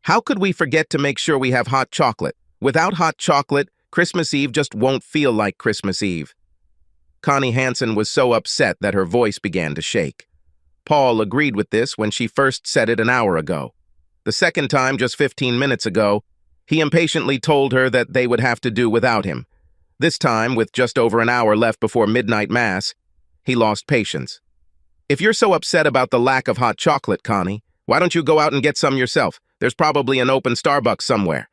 How could we forget to make sure we have hot chocolate? Without hot chocolate, Christmas Eve just won't feel like Christmas Eve. Connie Hansen was so upset that her voice began to shake. Paul agreed with this when she first said it an hour ago. The second time, just 15 minutes ago, he impatiently told her that they would have to do without him. This time, with just over an hour left before midnight mass, he lost patience. If you're so upset about the lack of hot chocolate, Connie, why don't you go out and get some yourself? There's probably an open Starbucks somewhere.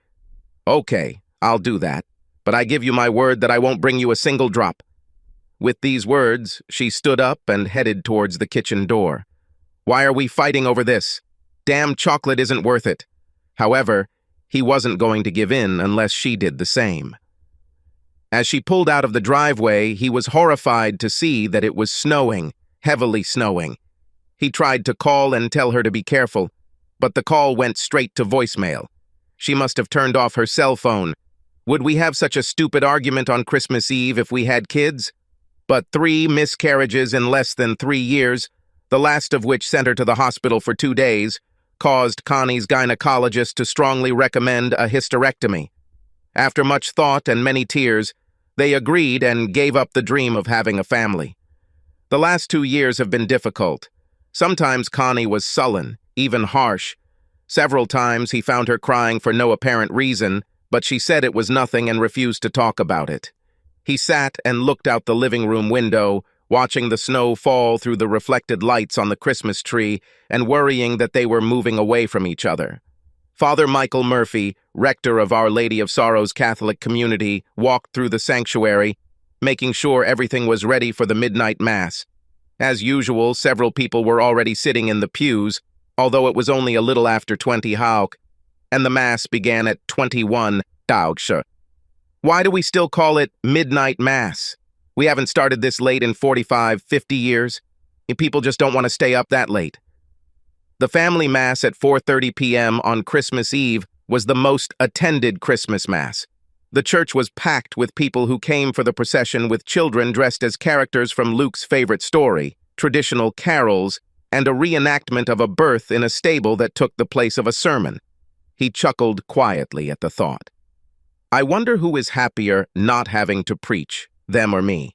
Okay, I'll do that, but I give you my word that I won't bring you a single drop. With these words, she stood up and headed towards the kitchen door. Why are we fighting over this? Damn chocolate isn't worth it. However, he wasn't going to give in unless she did the same. As she pulled out of the driveway, he was horrified to see that it was snowing, heavily snowing. He tried to call and tell her to be careful, but the call went straight to voicemail. She must have turned off her cell phone. Would we have such a stupid argument on Christmas Eve if we had kids? But 3 miscarriages in less than 3 years, the last of which sent her to the hospital for 2 days, caused Connie's gynecologist to strongly recommend a hysterectomy. After much thought and many tears, they agreed and gave up the dream of having a family. The last 2 years have been difficult. Sometimes Connie was sullen, even harsh. Several times he found her crying for no apparent reason, but she said it was nothing and refused to talk about it. He sat and looked out the living room window, watching the snow fall through the reflected lights on the Christmas tree and worrying that they were moving away from each other. Father Michael Murphy, rector of Our Lady of Sorrows Catholic community, walked through the sanctuary, making sure everything was ready for the midnight mass. As usual, several people were already sitting in the pews, although it was only a little after 20 Hauk, and the mass began at 21 Daugsch. Why do we still call it midnight mass? We haven't started this late in 45, 50 years. People just don't want to stay up that late. The family mass at 4:30 p.m. on Christmas Eve was the most attended Christmas mass. The church was packed with people who came for the procession with children dressed as characters from Luke's favorite story, traditional carols, and a reenactment of a birth in a stable that took the place of a sermon. He chuckled quietly at the thought. I wonder who is happier not having to preach, them or me.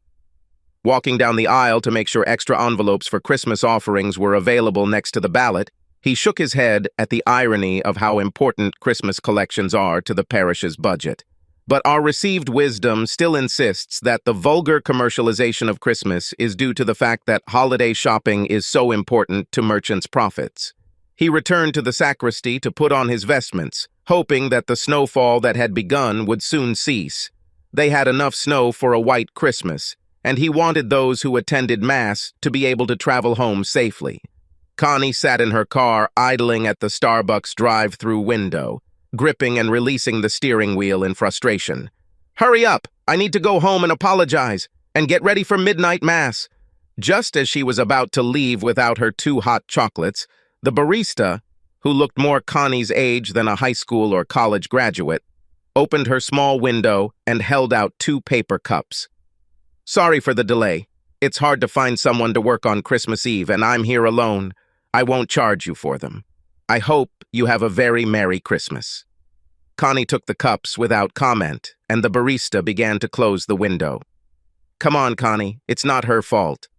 Walking down the aisle to make sure extra envelopes for Christmas offerings were available next to the ballot, he shook his head at the irony of how important Christmas collections are to the parish's budget. But our received wisdom still insists that the vulgar commercialization of Christmas is due to the fact that holiday shopping is so important to merchants' profits. He returned to the sacristy to put on his vestments, hoping that the snowfall that had begun would soon cease. They had enough snow for a white Christmas, and he wanted those who attended Mass to be able to travel home safely. Connie sat in her car, idling at the Starbucks drive-through window, gripping and releasing the steering wheel in frustration. Hurry up! I need to go home and apologize, and get ready for midnight Mass. Just as she was about to leave without her 2 hot chocolates, the barista, who looked more Connie's age than a high school or college graduate, opened her small window and held out 2 paper cups. Sorry for the delay. It's hard to find someone to work on Christmas Eve, and I'm here alone. I won't charge you for them. I hope you have a very Merry Christmas. Connie took the cups without comment, and the barista began to close the window. Come on, Connie, it's not her fault.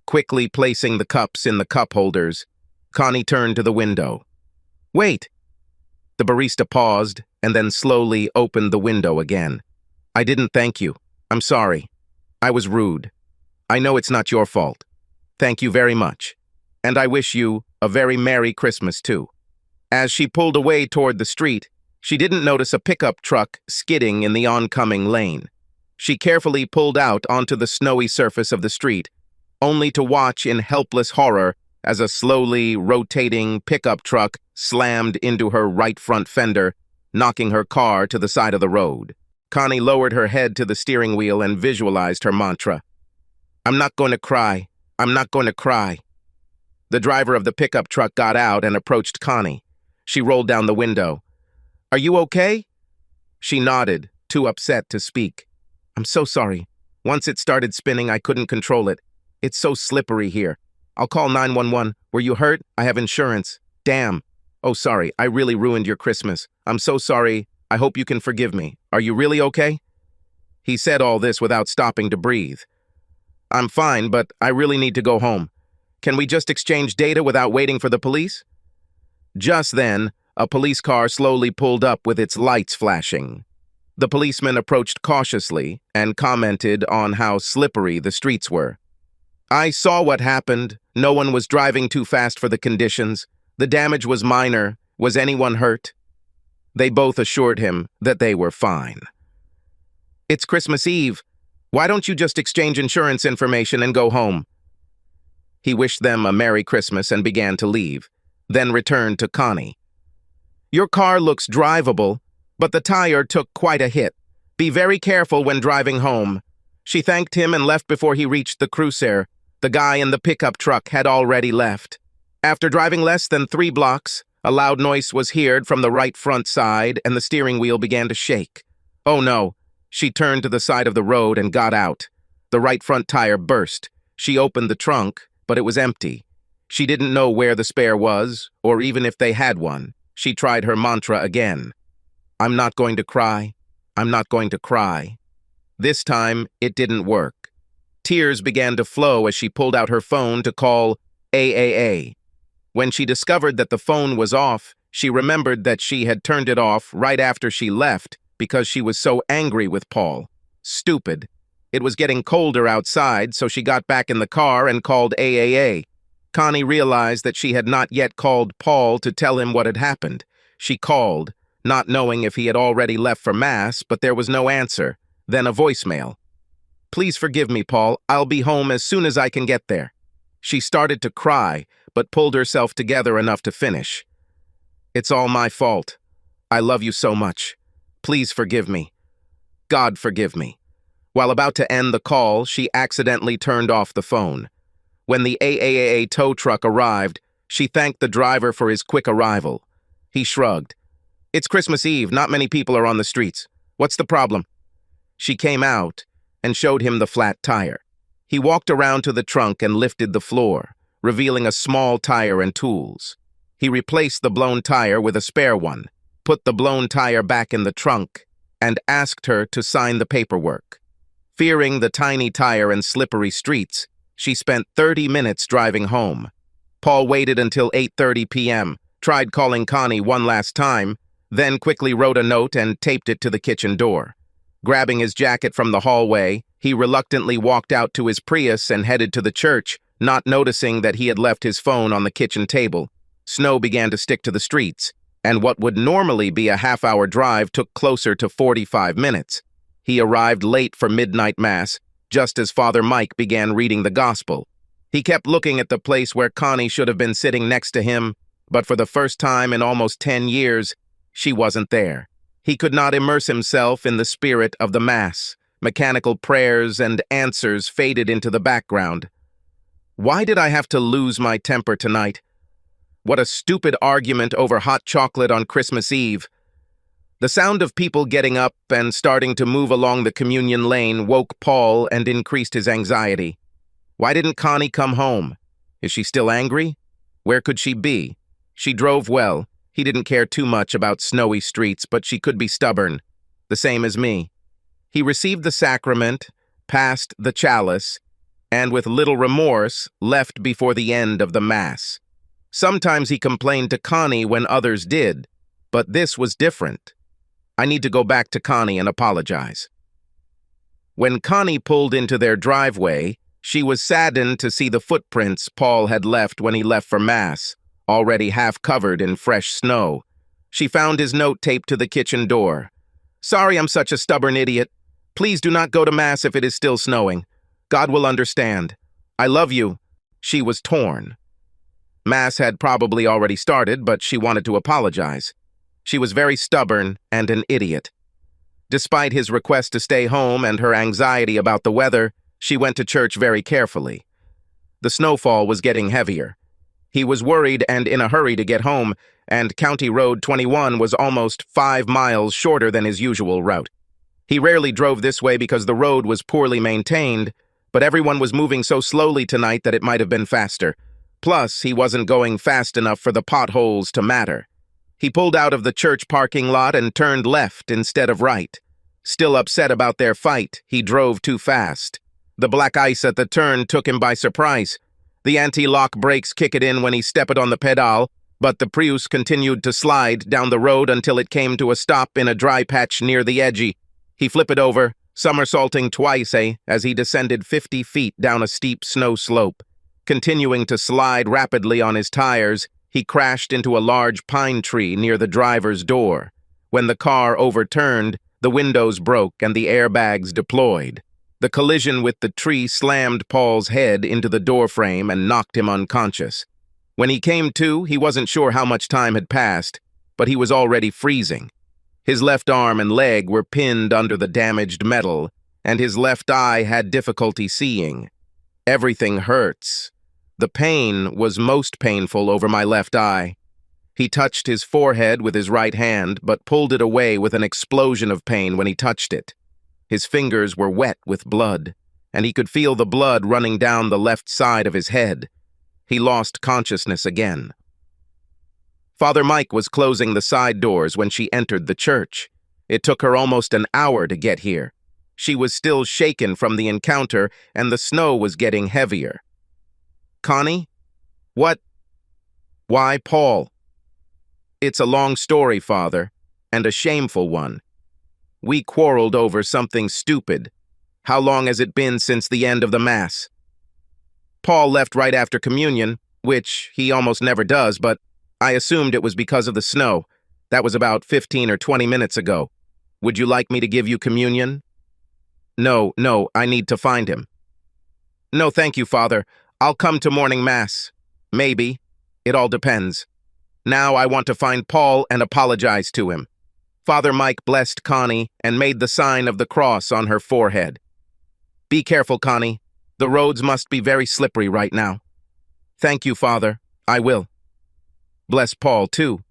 Quickly placing the cups in the cup holders, Connie turned to the window. Wait! The barista paused and then slowly opened the window again. I didn't thank you. I'm sorry. I was rude. I know it's not your fault. Thank you very much. And I wish you a very Merry Christmas, too. As she pulled away toward the street, she didn't notice a pickup truck skidding in the oncoming lane. She carefully pulled out onto the snowy surface of the street, only to watch in helpless horror as a slowly rotating pickup truck slammed into her right front fender, knocking her car to the side of the road. Connie lowered her head to the steering wheel and visualized her mantra. I'm not going to cry. I'm not going to cry. The driver of the pickup truck got out and approached Connie. She rolled down the window. Are you okay? She nodded, too upset to speak. I'm so sorry. Once it started spinning, I couldn't control it. It's so slippery here. I'll call 911. Were you hurt? I have insurance. Damn. Oh, sorry, I really ruined your Christmas. I'm so sorry. I hope you can forgive me. Are you really okay? He said all this without stopping to breathe. I'm fine, but I really need to go home. Can we just exchange data without waiting for the police? Just then, a police car slowly pulled up with its lights flashing. The policeman approached cautiously and commented on how slippery the streets were. I saw what happened. No one was driving too fast for the conditions. The damage was minor. Was anyone hurt? They both assured him that they were fine. It's Christmas Eve. Why don't you just exchange insurance information and go home? He wished them a Merry Christmas and began to leave, then returned to Connie. Your car looks drivable, but the tire took quite a hit. Be very careful when driving home. She thanked him and left before he reached the cruiser. The guy in the pickup truck had already left. After driving less than 3 blocks, a loud noise was heard from the right front side and the steering wheel began to shake. Oh no! She turned to the side of the road and got out. The right front tire burst. She opened the trunk, but it was empty. She didn't know where the spare was, or even if they had one. She tried her mantra again. I'm not going to cry. I'm not going to cry. This time, it didn't work. Tears began to flow as she pulled out her phone to call AAA. When she discovered that the phone was off, she remembered that she had turned it off right after she left because she was so angry with Paul. Stupid. It was getting colder outside, so she got back in the car and called AAA. Connie realized that she had not yet called Paul to tell him what had happened. She called, not knowing if he had already left for Mass, but there was no answer. Then a voicemail. Please forgive me, Paul. I'll be home as soon as I can get there. She started to cry, but pulled herself together enough to finish. It's all my fault. I love you so much. Please forgive me. God forgive me. While about to end the call, she accidentally turned off the phone. When the AAA tow truck arrived, she thanked the driver for his quick arrival. He shrugged. It's Christmas Eve. Not many people are on the streets. What's the problem? She came out and showed him the flat tire. He walked around to the trunk and lifted the floor, revealing a small tire and tools. He replaced the blown tire with a spare one, put the blown tire back in the trunk, and asked her to sign the paperwork. Fearing the tiny tire and slippery streets, she spent 30 minutes driving home. Paul waited until 8:30 p.m., tried calling Connie one last time, then quickly wrote a note and taped it to the kitchen door. Grabbing his jacket from the hallway, he reluctantly walked out to his Prius and headed to the church, not noticing that he had left his phone on the kitchen table. Snow began to stick to the streets, and what would normally be a half-hour drive took closer to 45 minutes. He arrived late for midnight mass, just as Father Mike began reading the gospel. He kept looking at the place where Connie should have been sitting next to him, but for the first time in almost 10 years, she wasn't there. He could not immerse himself in the spirit of the Mass. Mechanical prayers and answers faded into the background. Why did I have to lose my temper tonight? What a stupid argument over hot chocolate on Christmas Eve. The sound of people getting up and starting to move along the communion lane woke Paul and increased his anxiety. Why didn't Connie come home? Is she still angry? Where could she be? She drove well. He didn't care too much about snowy streets, but she could be stubborn. The same as me. He received the sacrament, passed the chalice, and with little remorse left before the end of the Mass. Sometimes he complained to Connie when others did, but this was different. I need to go back to Connie and apologize. When Connie pulled into their driveway, she was saddened to see the footprints Paul had left when he left for Mass, already half covered in fresh snow. She found his note taped to the kitchen door. Sorry I'm such a stubborn idiot. Please do not go to Mass if it is still snowing. God will understand. I love you. She was torn. Mass had probably already started, but she wanted to apologize. She was very stubborn and an idiot. Despite his request to stay home and her anxiety about the weather, she went to church very carefully. The snowfall was getting heavier. He was worried and in a hurry to get home, and County Road 21 was almost 5 miles shorter than his usual route. He rarely drove this way because the road was poorly maintained, but everyone was moving so slowly tonight that it might have been faster. Plus, he wasn't going fast enough for the potholes to matter. He pulled out of the church parking lot and turned left instead of right. Still upset about their fight, he drove too fast. The black ice at the turn took him by surprise. The anti-lock brakes kicked in when he stepped on the pedal, but the Prius continued to slide down the road until it came to a stop in a dry patch near the edge. He flipped over, somersaulting twice as he descended 50 feet down a steep snow slope. Continuing to slide rapidly on his tires, he crashed into a large pine tree near the driver's door. When the car overturned, the windows broke and the airbags deployed. The collision with the tree slammed Paul's head into the doorframe and knocked him unconscious. When he came to, he wasn't sure how much time had passed, but he was already freezing. His left arm and leg were pinned under the damaged metal, and his left eye had difficulty seeing. Everything hurts. The pain was most painful over my left eye. He touched his forehead with his right hand, but pulled it away with an explosion of pain when he touched it. His fingers were wet with blood, and he could feel the blood running down the left side of his head. He lost consciousness again. Father Mike was closing the side doors when she entered the church. It took her almost an hour to get here. She was still shaken from the encounter, and the snow was getting heavier. "Connie? What? Why, Paul?" "It's a long story, Father, and a shameful one. We quarreled over something stupid. How long has it been since the end of the Mass?" "Paul left right after communion, which he almost never does, but I assumed it was because of the snow. That was about 15 or 20 minutes ago. Would you like me to give you communion?" No, I need to find him." "No, thank you, Father. I'll come to morning Mass. Maybe. It all depends. Now I want to find Paul and apologize to him." Father Mike blessed Connie and made the sign of the cross on her forehead. "Be careful, Connie. The roads must be very slippery right now." "Thank you, Father. I will." Bless Paul, too.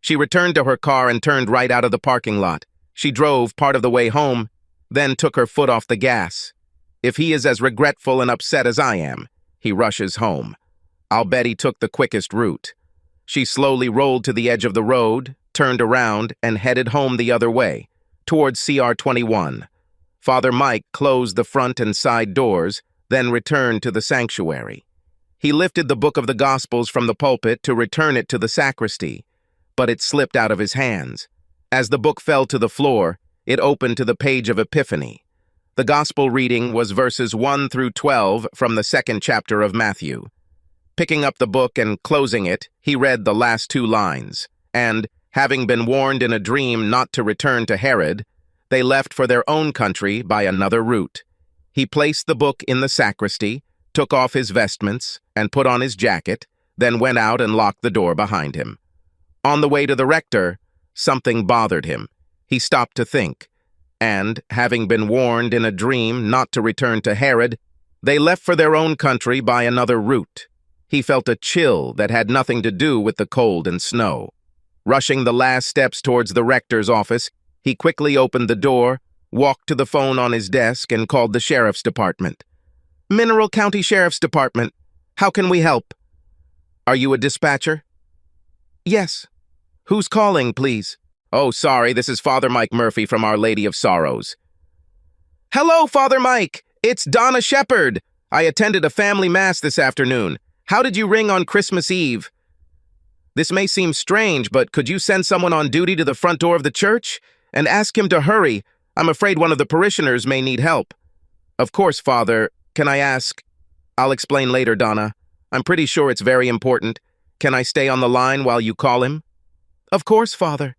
She returned to her car and turned right out of the parking lot. She drove part of the way home, then took her foot off the gas. If he is as regretful and upset as I am, he rushes home. I'll bet he took the quickest route. She slowly rolled to the edge of the road, turned around, and headed home the other way, towards CR 21. Father Mike closed the front and side doors, then returned to the sanctuary. He lifted the book of the Gospels from the pulpit to return it to the sacristy, but it slipped out of his hands. As the book fell to the floor, it opened to the page of Epiphany. The Gospel reading was verses 1 through 12 from the 2nd chapter of Matthew. Picking up the book and closing it, he read the last 2 lines, and, having been warned in a dream not to return to Herod, they left for their own country by another route. He placed the book in the sacristy, took off his vestments, and put on his jacket, then went out and locked the door behind him. On the way to the rector, something bothered him. He stopped to think, and, having been warned in a dream not to return to Herod, they left for their own country by another route. He felt a chill that had nothing to do with the cold and snow. Rushing the last steps towards the rector's office, he quickly opened the door, walked to the phone on his desk, and called the sheriff's department. "Mineral County Sheriff's Department. How can we help?" "Are you a dispatcher?" "Yes." "Who's calling, please?" "Oh, sorry, this is Father Mike Murphy from Our Lady of Sorrows." "Hello, Father Mike! It's Donna Shepherd. I attended a family mass this afternoon. How did you ring on Christmas Eve?" "This may seem strange, but could you send someone on duty to the front door of the church and ask him to hurry? I'm afraid one of the parishioners may need help." "Of course, Father. Can I ask?" "I'll explain later, Donna. I'm pretty sure it's very important. Can I stay on the line while you call him?" "Of course, Father."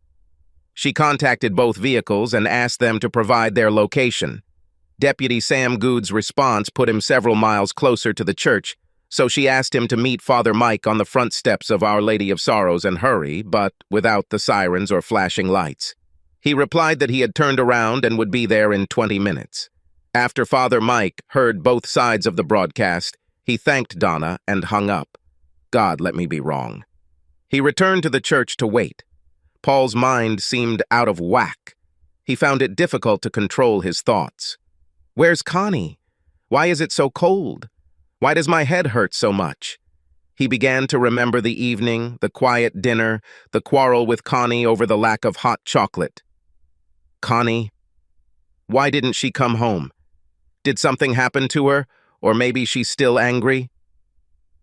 She contacted both vehicles and asked them to provide their location. Deputy Sam Good's response put him several miles closer to the church, so she asked him to meet Father Mike on the front steps of Our Lady of Sorrows and hurry, but without the sirens or flashing lights. He replied that he had turned around and would be there in 20 minutes. After Father Mike heard both sides of the broadcast, he thanked Donna and hung up. God, let me be wrong. He returned to the church to wait. Paul's mind seemed out of whack. He found it difficult to control his thoughts. Where's Connie? Why is it so cold? Why does my head hurt so much? He began to remember the evening, the quiet dinner, the quarrel with Connie over the lack of hot chocolate. Connie? Why didn't she come home? Did something happen to her? Or maybe she's still angry?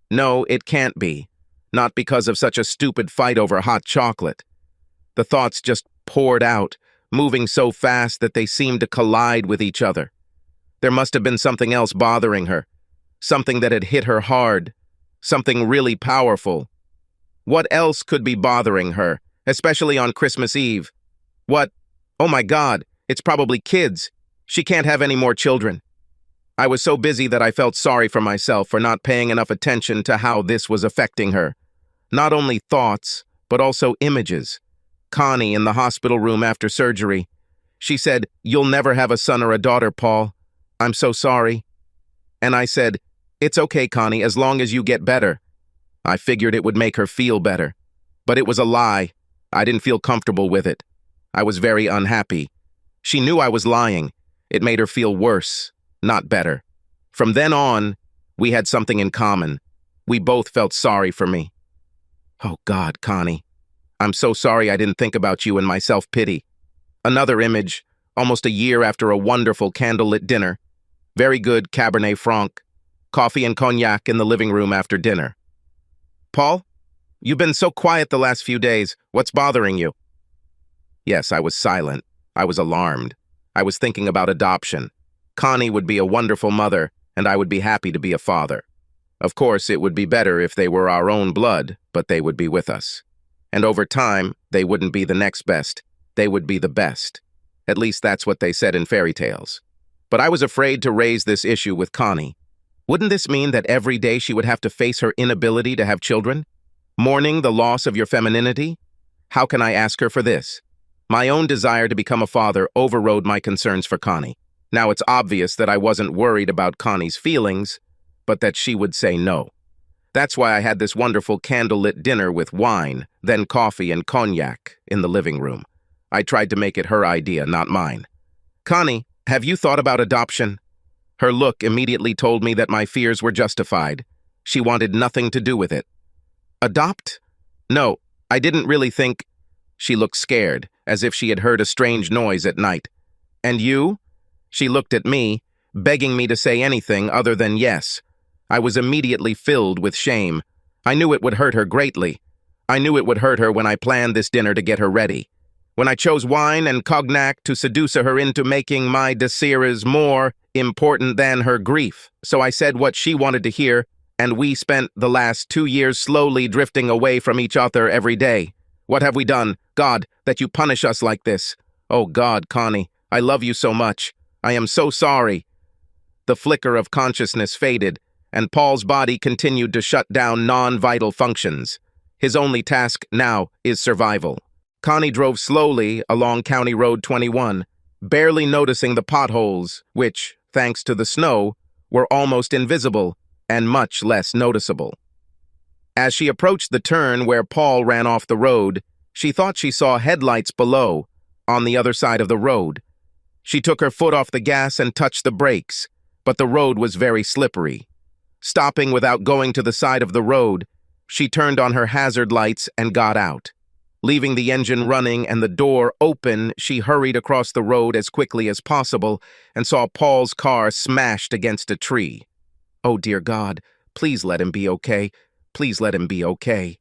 No, it can't be. Not because of such a stupid fight over hot chocolate. The thoughts just poured out, moving so fast that they seemed to collide with each other. There must have been something else bothering her, something that had hit her hard, something really powerful. What else could be bothering her, especially on Christmas Eve? What? Oh my God, it's probably kids. She can't have any more children. I was so busy that I felt sorry for myself for not paying enough attention to how this was affecting her. Not only thoughts, but also images. Connie in the hospital room after surgery. She said, "You'll never have a son or a daughter, Paul. I'm so sorry." And I said, "It's okay, Connie, as long as you get better." I figured it would make her feel better. But it was a lie. I didn't feel comfortable with it. I was very unhappy. She knew I was lying. It made her feel worse, not better. From then on, we had something in common. We both felt sorry for me. Oh God, Connie. I'm so sorry I didn't think about you in my self-pity. Another image, almost a year after a wonderful candlelit dinner. Very good Cabernet Franc. Coffee and cognac in the living room after dinner. Paul, you've been so quiet the last few days. What's bothering you? Yes, I was silent. I was alarmed. I was thinking about adoption. Connie would be a wonderful mother, and I would be happy to be a father. Of course, it would be better if they were our own blood, but they would be with us. And over time, they wouldn't be the next best. They would be the best. At least that's what they said in fairy tales. But I was afraid to raise this issue with Connie. Wouldn't this mean that every day she would have to face her inability to have children? Mourning the loss of your femininity? How can I ask her for this? My own desire to become a father overrode my concerns for Connie. Now it's obvious that I wasn't worried about Connie's feelings, but that she would say no. That's why I had this wonderful candlelit dinner with wine, then coffee and cognac in the living room. I tried to make it her idea, not mine. Connie, have you thought about adoption? Her look immediately told me that my fears were justified. She wanted nothing to do with it. Adopt? No, I didn't really think... She looked scared, as if she had heard a strange noise at night. And you? She looked at me, begging me to say anything other than yes. I was immediately filled with shame. I knew it would hurt her greatly. I knew it would hurt her when I planned this dinner to get her ready. When I chose wine and cognac to seduce her into making my desires more important than her grief. So I said what she wanted to hear, and we spent the last 2 years slowly drifting away from each other every day. What have we done, God, that you punish us like this? Oh God, Connie, I love you so much. I am so sorry. The flicker of consciousness faded, and Paul's body continued to shut down non-vital functions. His only task now is survival. Connie drove slowly along County Road 21, barely noticing the potholes, which, thanks to the snow, were almost invisible and much less noticeable. As she approached the turn where Paul ran off the road, she thought she saw headlights below, on the other side of the road. She took her foot off the gas and touched the brakes, but the road was very slippery. Stopping without going to the side of the road, she turned on her hazard lights and got out. Leaving the engine running and the door open, she hurried across the road as quickly as possible and saw Paul's car smashed against a tree. Oh, dear God, please let him be okay. Please let him be okay.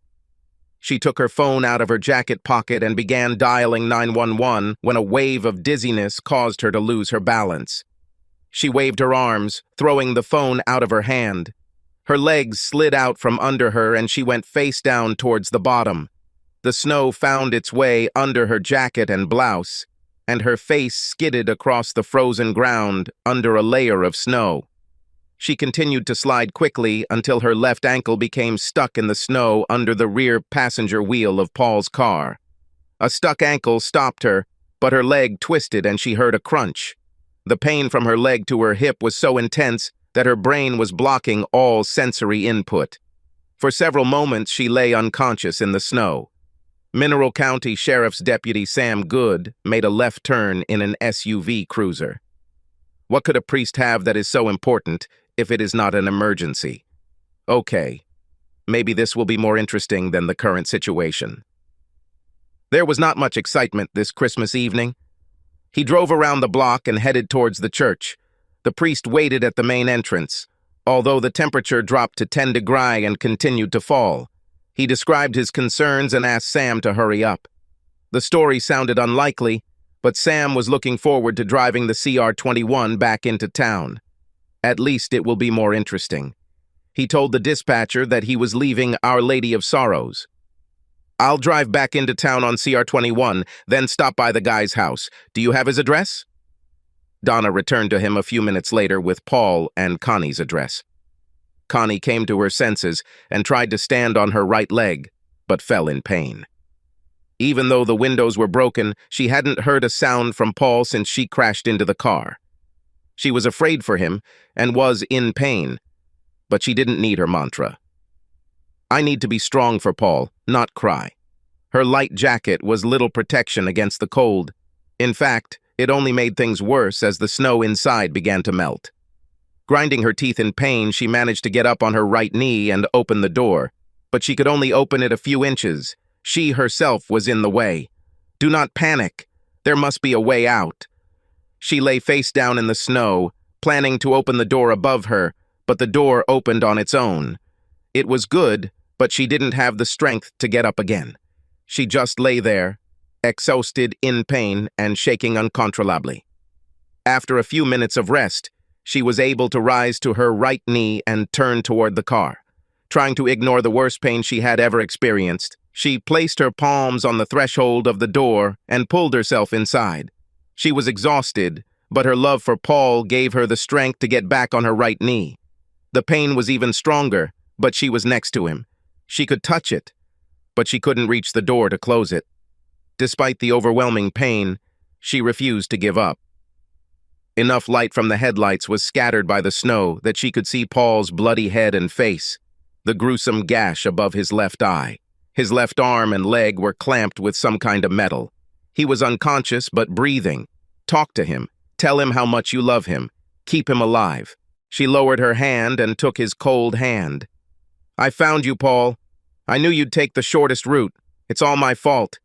She took her phone out of her jacket pocket and began dialing 911 when a wave of dizziness caused her to lose her balance. She waved her arms, throwing the phone out of her hand. Her legs slid out from under her and she went face down towards the bottom. The snow found its way under her jacket and blouse, and her face skidded across the frozen ground under a layer of snow. She continued to slide quickly until her left ankle became stuck in the snow under the rear passenger wheel of Paul's car. A stuck ankle stopped her, but her leg twisted and she heard a crunch. The pain from her leg to her hip was so intense that her brain was blocking all sensory input. For several moments, she lay unconscious in the snow. Mineral County Sheriff's Deputy Sam Good made a left turn in an SUV cruiser. What could a priest have that is so important if it is not an emergency? Okay. Maybe this will be more interesting than the current situation. There was not much excitement this Christmas evening. He drove around the block and headed towards the church. The priest waited at the main entrance, although the temperature dropped to 10 degrees and continued to fall. He described his concerns and asked Sam to hurry up. The story sounded unlikely, but Sam was looking forward to driving the CR-21 back into town. At least it will be more interesting. He told the dispatcher that he was leaving Our Lady of Sorrows. I'll drive back into town on CR-21, then stop by the guy's house. Do you have his address? Donna returned to him a few minutes later with Paul and Connie's address. Connie came to her senses and tried to stand on her right leg, but fell in pain. Even though the windows were broken, she hadn't heard a sound from Paul since she crashed into the car. She was afraid for him and was in pain, but she didn't need her mantra. I need to be strong for Paul, not cry. Her light jacket was little protection against the cold. In fact, it only made things worse as the snow inside began to melt. Grinding her teeth in pain, she managed to get up on her right knee and open the door, but she could only open it a few inches. She herself was in the way. Do not panic. There must be a way out. She lay face down in the snow, planning to open the door above her, but the door opened on its own. It was good, but she didn't have the strength to get up again. She just lay there, exhausted, in pain, and shaking uncontrollably. After a few minutes of rest, she was able to rise to her right knee and turn toward the car. Trying to ignore the worst pain she had ever experienced, she placed her palms on the threshold of the door and pulled herself inside. She was exhausted, but her love for Paul gave her the strength to get back on her right knee. The pain was even stronger, but she was next to him. She could touch it, but she couldn't reach the door to close it. Despite the overwhelming pain, she refused to give up. Enough light from the headlights was scattered by the snow that she could see Paul's bloody head and face, the gruesome gash above his left eye. His left arm and leg were clamped with some kind of metal. He was unconscious but breathing. Talk to him. Tell him how much you love him. Keep him alive. She lowered her hand and took his cold hand. I found you, Paul. I knew you'd take the shortest route. It's all my fault.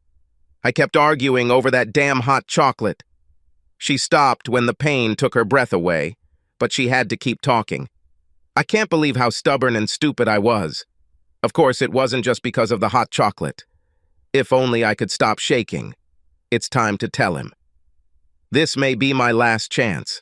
I kept arguing over that damn hot chocolate. She stopped when the pain took her breath away, but she had to keep talking. I can't believe how stubborn and stupid I was. Of course, it wasn't just because of the hot chocolate. If only I could stop shaking. It's time to tell him. This may be my last chance.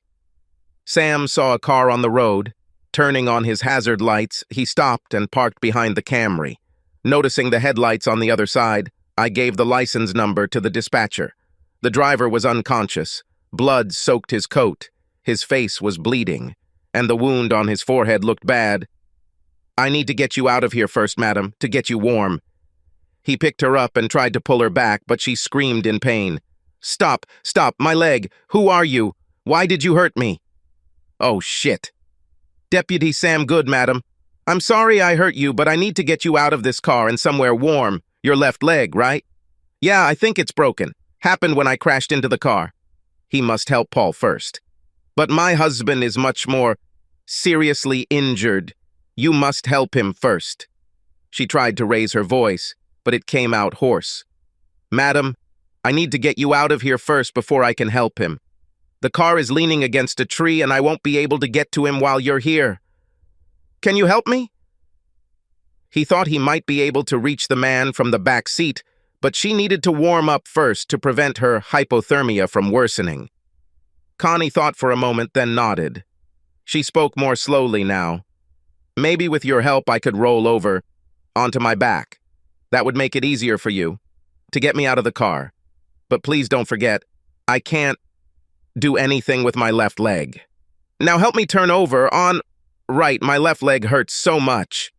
Sam saw a car on the road. Turning on his hazard lights, he stopped and parked behind the Camry. Noticing the headlights on the other side, I gave the license number to the dispatcher. The driver was unconscious. Blood soaked his coat. His face was bleeding, and the wound on his forehead looked bad. I need to get you out of here first, madam, to get you warm. He picked her up and tried to pull her back, but she screamed in pain. Stop, my leg. Who are you? Why did you hurt me? Oh, shit. Deputy Sam Good, madam. I'm sorry I hurt you, but I need to get you out of this car and somewhere warm. Your left leg, right? Yeah, I think it's broken. Happened when I crashed into the car. He must help Paul first. But my husband is much more seriously injured. You must help him first. She tried to raise her voice, but it came out hoarse. Madam, I need to get you out of here first before I can help him. The car is leaning against a tree and I won't be able to get to him while you're here. Can you help me? He thought he might be able to reach the man from the back seat, but she needed to warm up first to prevent her hypothermia from worsening. Connie thought for a moment, then nodded. She spoke more slowly now. Maybe with your help I could roll over onto my back. That would make it easier for you to get me out of the car. But please don't forget, I can't do anything with my left leg. Now help me turn over on... Right, my left leg hurts so much.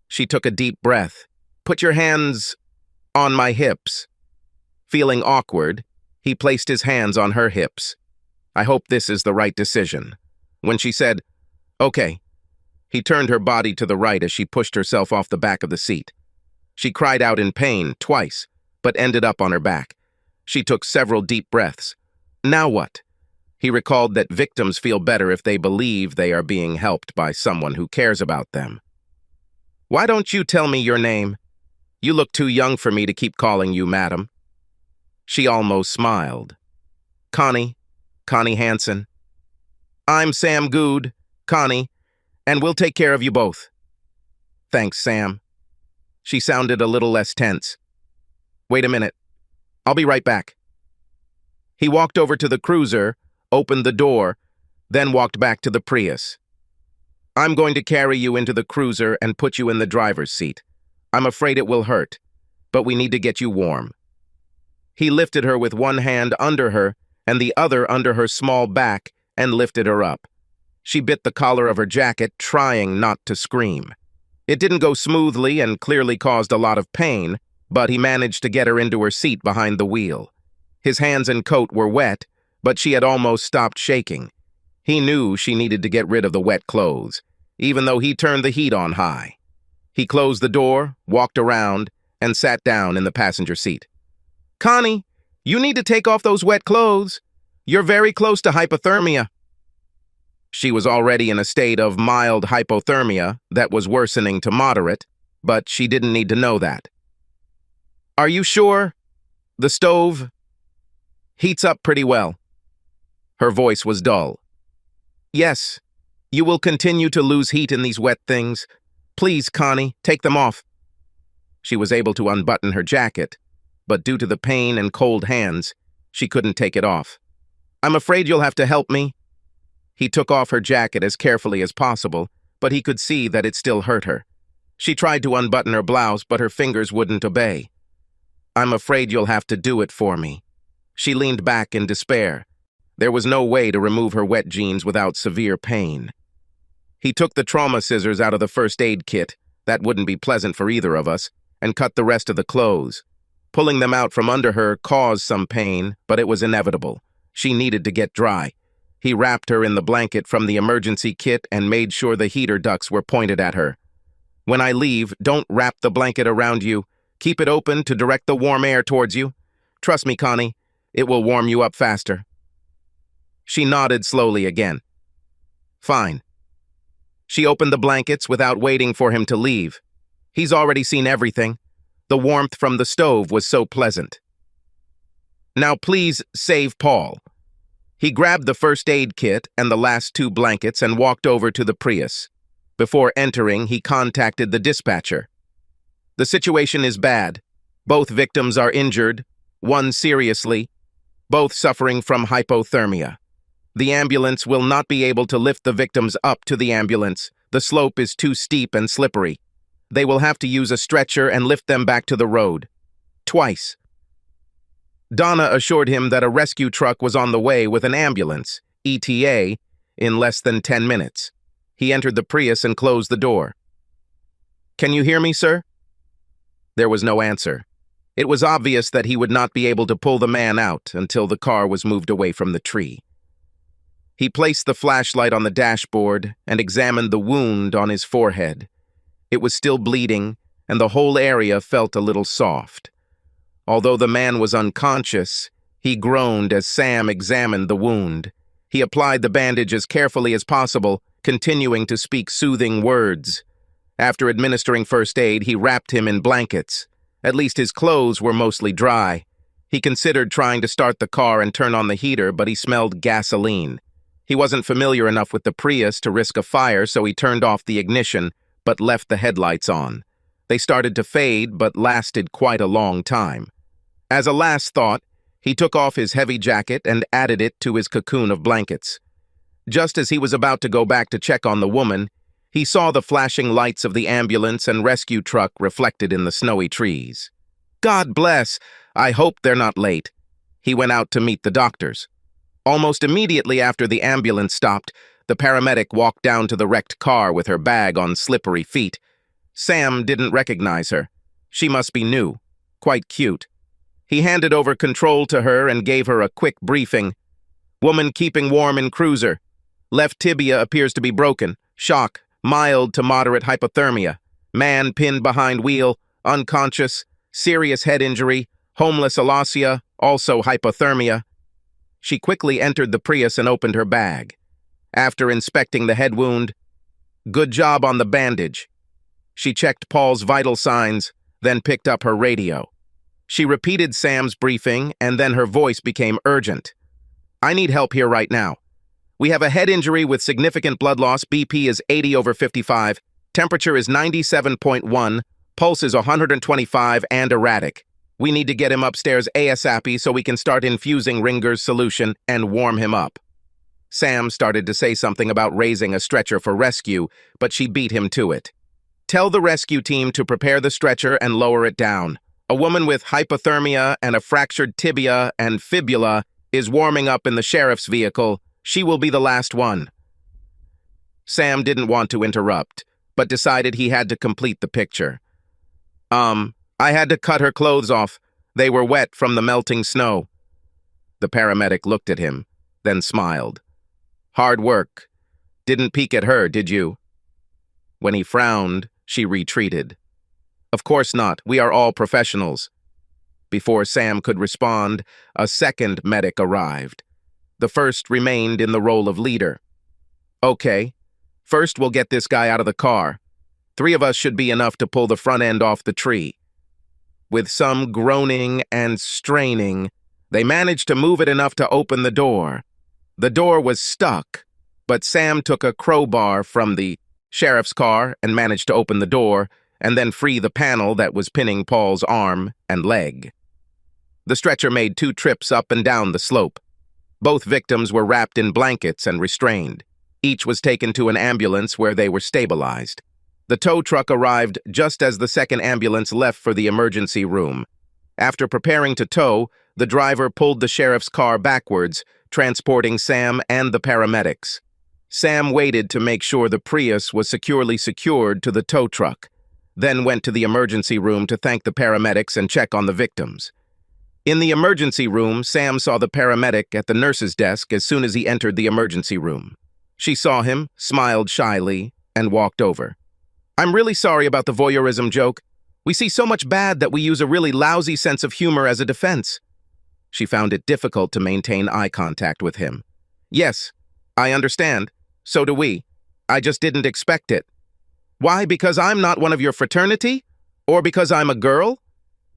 She took a deep breath. Put your hands on my hips. Feeling awkward, he placed his hands on her hips. I hope this is the right decision. When she said, okay, he turned her body to the right as she pushed herself off the back of the seat. She cried out in pain twice, but ended up on her back. She took several deep breaths. Now what? He recalled that victims feel better if they believe they are being helped by someone who cares about them. Why don't you tell me your name? You look too young for me to keep calling you madam. She almost smiled. Connie Hansen. I'm Sam Good, Connie, and we'll take care of you both. Thanks, Sam. She sounded a little less tense. Wait a minute. I'll be right back. He walked over to the cruiser, opened the door, then walked back to the Prius. I'm going to carry you into the cruiser and put you in the driver's seat. I'm afraid it will hurt, but we need to get you warm. He lifted her with one hand under her and the other under her small back and lifted her up. She bit the collar of her jacket, trying not to scream. It didn't go smoothly and clearly caused a lot of pain, but he managed to get her into her seat behind the wheel. His hands and coat were wet, but she had almost stopped shaking. He knew she needed to get rid of the wet clothes, even though he turned the heat on high. He closed the door, walked around, and sat down in the passenger seat. Connie, you need to take off those wet clothes. You're very close to hypothermia. She was already in a state of mild hypothermia that was worsening to moderate, but she didn't need to know that. Are you sure? The stove heats up pretty well. Her voice was dull. Yes, you will continue to lose heat in these wet things. Please, Connie, take them off. She was able to unbutton her jacket, but due to the pain and cold hands, she couldn't take it off. I'm afraid you'll have to help me. He took off her jacket as carefully as possible, but he could see that it still hurt her. She tried to unbutton her blouse, but her fingers wouldn't obey. I'm afraid you'll have to do it for me. She leaned back in despair. There was no way to remove her wet jeans without severe pain. He took the trauma scissors out of the first aid kit, that wouldn't be pleasant for either of us, and cut the rest of the clothes. Pulling them out from under her caused some pain, but it was inevitable. She needed to get dry. He wrapped her in the blanket from the emergency kit and made sure the heater ducts were pointed at her. When I leave, don't wrap the blanket around you. Keep it open to direct the warm air towards you. Trust me, Connie, it will warm you up faster. She nodded slowly again. Fine. She opened the blankets without waiting for him to leave. He's already seen everything. The warmth from the stove was so pleasant. Now please save Paul. He grabbed the first aid kit and the last 2 blankets and walked over to the Prius. Before entering, he contacted the dispatcher. The situation is bad. Both victims are injured, one seriously, both suffering from hypothermia. The ambulance will not be able to lift the victims up to the ambulance. The slope is too steep and slippery. They will have to use a stretcher and lift them back to the road. Twice. Donna assured him that a rescue truck was on the way with an ambulance, ETA, in less than 10 minutes. He entered the Prius and closed the door. Can you hear me, sir? There was no answer. It was obvious that he would not be able to pull the man out until the car was moved away from the tree. He placed the flashlight on the dashboard and examined the wound on his forehead. It was still bleeding, and the whole area felt a little soft. Although the man was unconscious, he groaned as Sam examined the wound. He applied the bandage as carefully as possible, continuing to speak soothing words. After administering first aid, he wrapped him in blankets. At least his clothes were mostly dry. He considered trying to start the car and turn on the heater, but he smelled gasoline. He wasn't familiar enough with the Prius to risk a fire, so he turned off the ignition, but left the headlights on. They started to fade, but lasted quite a long time. As a last thought, he took off his heavy jacket and added it to his cocoon of blankets. Just as he was about to go back to check on the woman, he saw the flashing lights of the ambulance and rescue truck reflected in the snowy trees. God bless! I hope they're not late. He went out to meet the doctors. Almost immediately after the ambulance stopped, the paramedic walked down to the wrecked car with her bag on slippery feet. Sam didn't recognize her. She must be new. Quite cute. He handed over control to her and gave her a quick briefing. Woman keeping warm in cruiser. Left tibia appears to be broken. Shock. Mild to moderate hypothermia. Man pinned behind wheel. Unconscious. Serious head injury. Homeless alasia. Also hypothermia. She quickly entered the Prius and opened her bag. After inspecting the head wound, good job on the bandage. She checked Paul's vital signs, then picked up her radio. She repeated Sam's briefing, and then her voice became urgent. I need help here right now. We have a head injury with significant blood loss. BP is 80/55. Temperature is 97.1. Pulse is 125 and erratic. We need to get him upstairs ASAP so we can start infusing Ringer's solution and warm him up. Sam started to say something about raising a stretcher for rescue, but she beat him to it. Tell the rescue team to prepare the stretcher and lower it down. A woman with hypothermia and a fractured tibia and fibula is warming up in the sheriff's vehicle. She will be the last one. Sam didn't want to interrupt, but decided he had to complete the picture. I had to cut her clothes off. They were wet from the melting snow. The paramedic looked at him, then smiled. Hard work. Didn't peek at her, did you? When he frowned, she retreated. Of course not. We are all professionals. Before Sam could respond, a second medic arrived. The first remained in the role of leader. Okay, first we'll get this guy out of the car. 3 of us should be enough to pull the front end off the tree. With some groaning and straining, they managed to move it enough to open the door. The door was stuck, but Sam took a crowbar from the sheriff's car and managed to open the door and then free the panel that was pinning Paul's arm and leg. The stretcher made 2 trips up and down the slope. Both victims were wrapped in blankets and restrained. Each was taken to an ambulance where they were stabilized. The tow truck arrived just as the second ambulance left for the emergency room. After preparing to tow, the driver pulled the sheriff's car backwards, transporting Sam and the paramedics. Sam waited to make sure the Prius was securely secured to the tow truck, then went to the emergency room to thank the paramedics and check on the victims. In the emergency room, Sam saw the paramedic at the nurse's desk as soon as he entered the emergency room. She saw him, smiled shyly, and walked over. I'm really sorry about the voyeurism joke. We see so much bad that we use a really lousy sense of humor as a defense. She found it difficult to maintain eye contact with him. Yes, I understand. So do we. I just didn't expect it. Why, because I'm not one of your fraternity? Or because I'm a girl?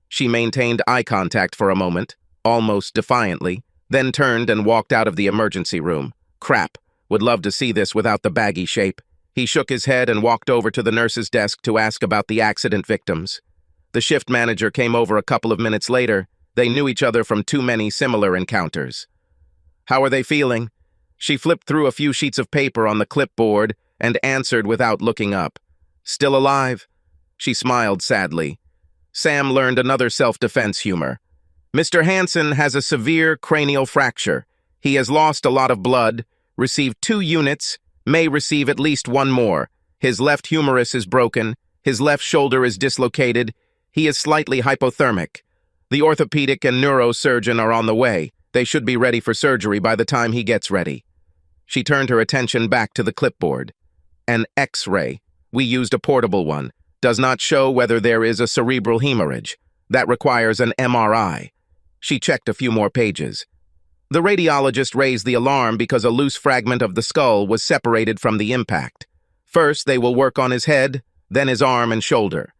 She maintained eye contact for a moment, almost defiantly, then turned and walked out of the emergency room. Crap, would love to see this without the baggy shape. He shook his head and walked over to the nurse's desk to ask about the accident victims. The shift manager came over a couple of minutes later. They knew each other from too many similar encounters. How are they feeling? She flipped through a few sheets of paper on the clipboard and answered without looking up. Still alive? She smiled sadly. Sam learned another self-defense humor. Mr. Hansen has a severe cranial fracture. He has lost a lot of blood, received 2 units, may receive at least 1 more. His left humerus is broken. His left shoulder is dislocated. He is slightly hypothermic. The orthopedic and neurosurgeon are on the way. They should be ready for surgery by the time he gets ready. She turned her attention back to the clipboard. An X-ray. We used a portable one. Does not show whether there is a cerebral hemorrhage. That requires an MRI. She checked a few more pages. The radiologist raised the alarm because a loose fragment of the skull was separated from the impact. First, they will work on his head, then his arm and shoulder.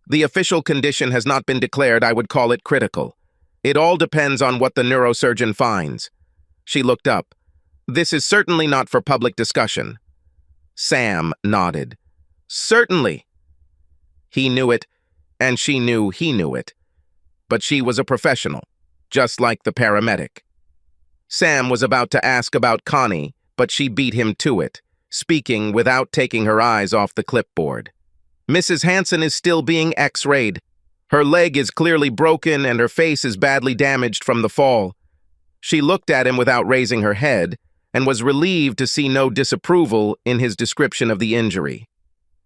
The official condition has not been declared. I would call it critical. It all depends on what the neurosurgeon finds. She looked up. This is certainly not for public discussion. Sam nodded. Certainly. He knew it, and she knew he knew it. But she was a professional, just like the paramedic. Sam was about to ask about Connie, but she beat him to it, speaking without taking her eyes off the clipboard. Mrs. Hansen is still being X-rayed. Her leg is clearly broken and her face is badly damaged from the fall. She looked at him without raising her head and was relieved to see no disapproval in his description of the injury.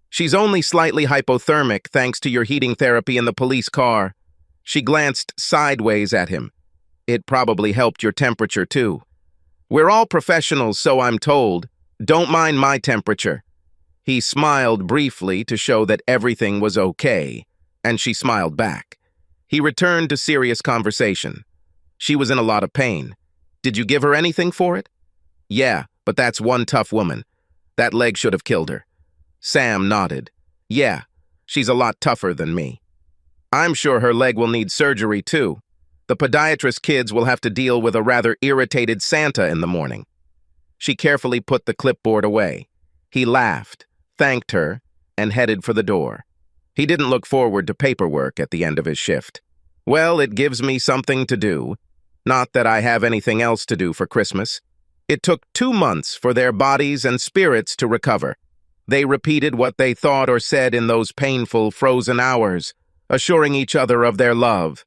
She's only slightly hypothermic thanks to your heating therapy in the police car. She glanced sideways at him. It probably helped your temperature, too. We're all professionals, so I'm told. Don't mind my temperature. He smiled briefly to show that everything was okay, and she smiled back. He returned to serious conversation. She was in a lot of pain. Did you give her anything for it? Yeah, but that's one tough woman. That leg should have killed her. Sam nodded. Yeah, She's a lot tougher than me. I'm sure her leg will need surgery, too. The podiatrist kids will have to deal with a rather irritated Santa in the morning." She carefully put the clipboard away. He laughed, thanked her, and headed for the door. He didn't look forward to paperwork at the end of his shift. "Well, it gives me something to do. Not that I have anything else to do for Christmas." It took 2 months for their bodies and spirits to recover. They repeated what they thought or said in those painful, frozen hours, assuring each other of their love.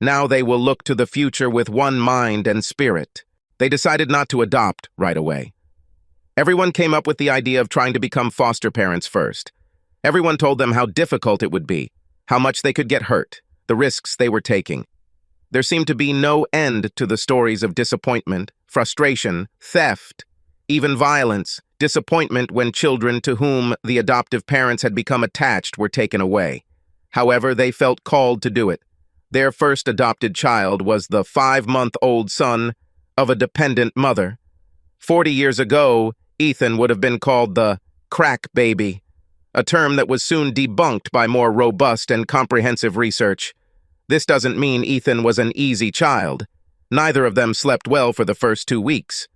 Now they will look to the future with one mind and spirit. They decided not to adopt right away. Everyone came up with the idea of trying to become foster parents first. Everyone told them how difficult it would be, how much they could get hurt, the risks they were taking. There seemed to be no end to the stories of disappointment, frustration, theft, even violence, disappointment when children to whom the adoptive parents had become attached were taken away. However, they felt called to do it. Their first adopted child was the 5-month-old son of a dependent mother. 40 years ago, Ethan would have been called the crack baby, a term that was soon debunked by more robust and comprehensive research. This doesn't mean Ethan was an easy child. Neither of them slept well for the first 2 weeks.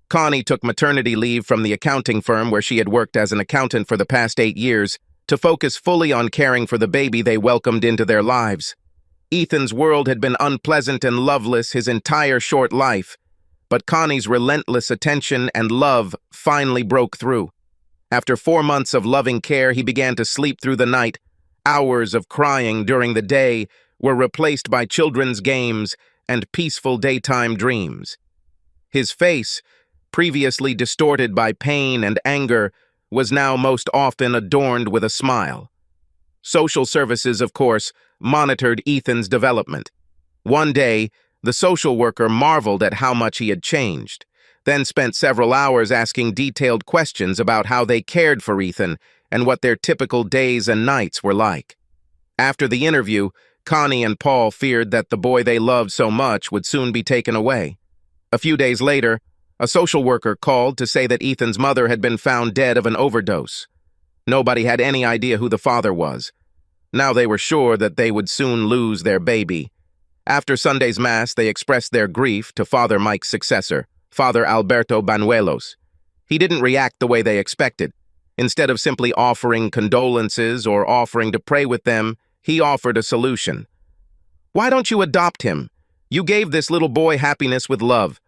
Connie took maternity leave from the accounting firm where she had worked as an accountant for the past 8 years to focus fully on caring for the baby they welcomed into their lives. Ethan's world had been unpleasant and loveless his entire short life, but Connie's relentless attention and love finally broke through. After 4 months of loving care, he began to sleep through the night. Hours of crying during the day were replaced by children's games and peaceful daytime dreams. His face, previously distorted by pain and anger, was now most often adorned with a smile. Social services, of course, monitored Ethan's development. One day, the social worker marveled at how much he had changed, then spent several hours asking detailed questions about how they cared for Ethan and what their typical days and nights were like. After the interview, Connie and Paul feared that the boy they loved so much would soon be taken away. A few days later, a social worker called to say that Ethan's mother had been found dead of an overdose. Nobody had any idea who the father was. Now they were sure that they would soon lose their baby. After Sunday's Mass, they expressed their grief to Father Mike's successor, Father Alberto Banuelos. He didn't react the way they expected. Instead of simply offering condolences or offering to pray with them, he offered a solution. "Why don't you adopt him? You gave this little boy happiness with love.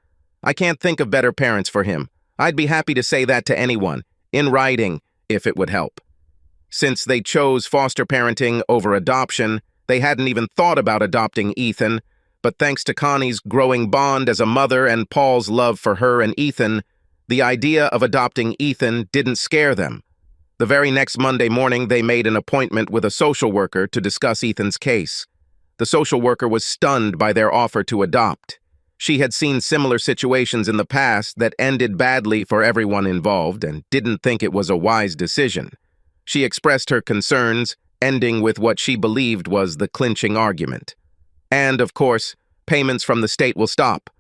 I can't think of better parents for him. I'd be happy to say that to anyone, in writing, if it would help." Since they chose foster parenting over adoption, they hadn't even thought about adopting Ethan, but thanks to Connie's growing bond as a mother and Paul's love for her and Ethan, the idea of adopting Ethan didn't scare them. The very next Monday morning, they made an appointment with a social worker to discuss Ethan's case. The social worker was stunned by their offer to adopt. She had seen similar situations in the past that ended badly for everyone involved and didn't think it was a wise decision. She expressed her concerns, ending with what she believed was the clinching argument. And, of course, payments from the state will stop.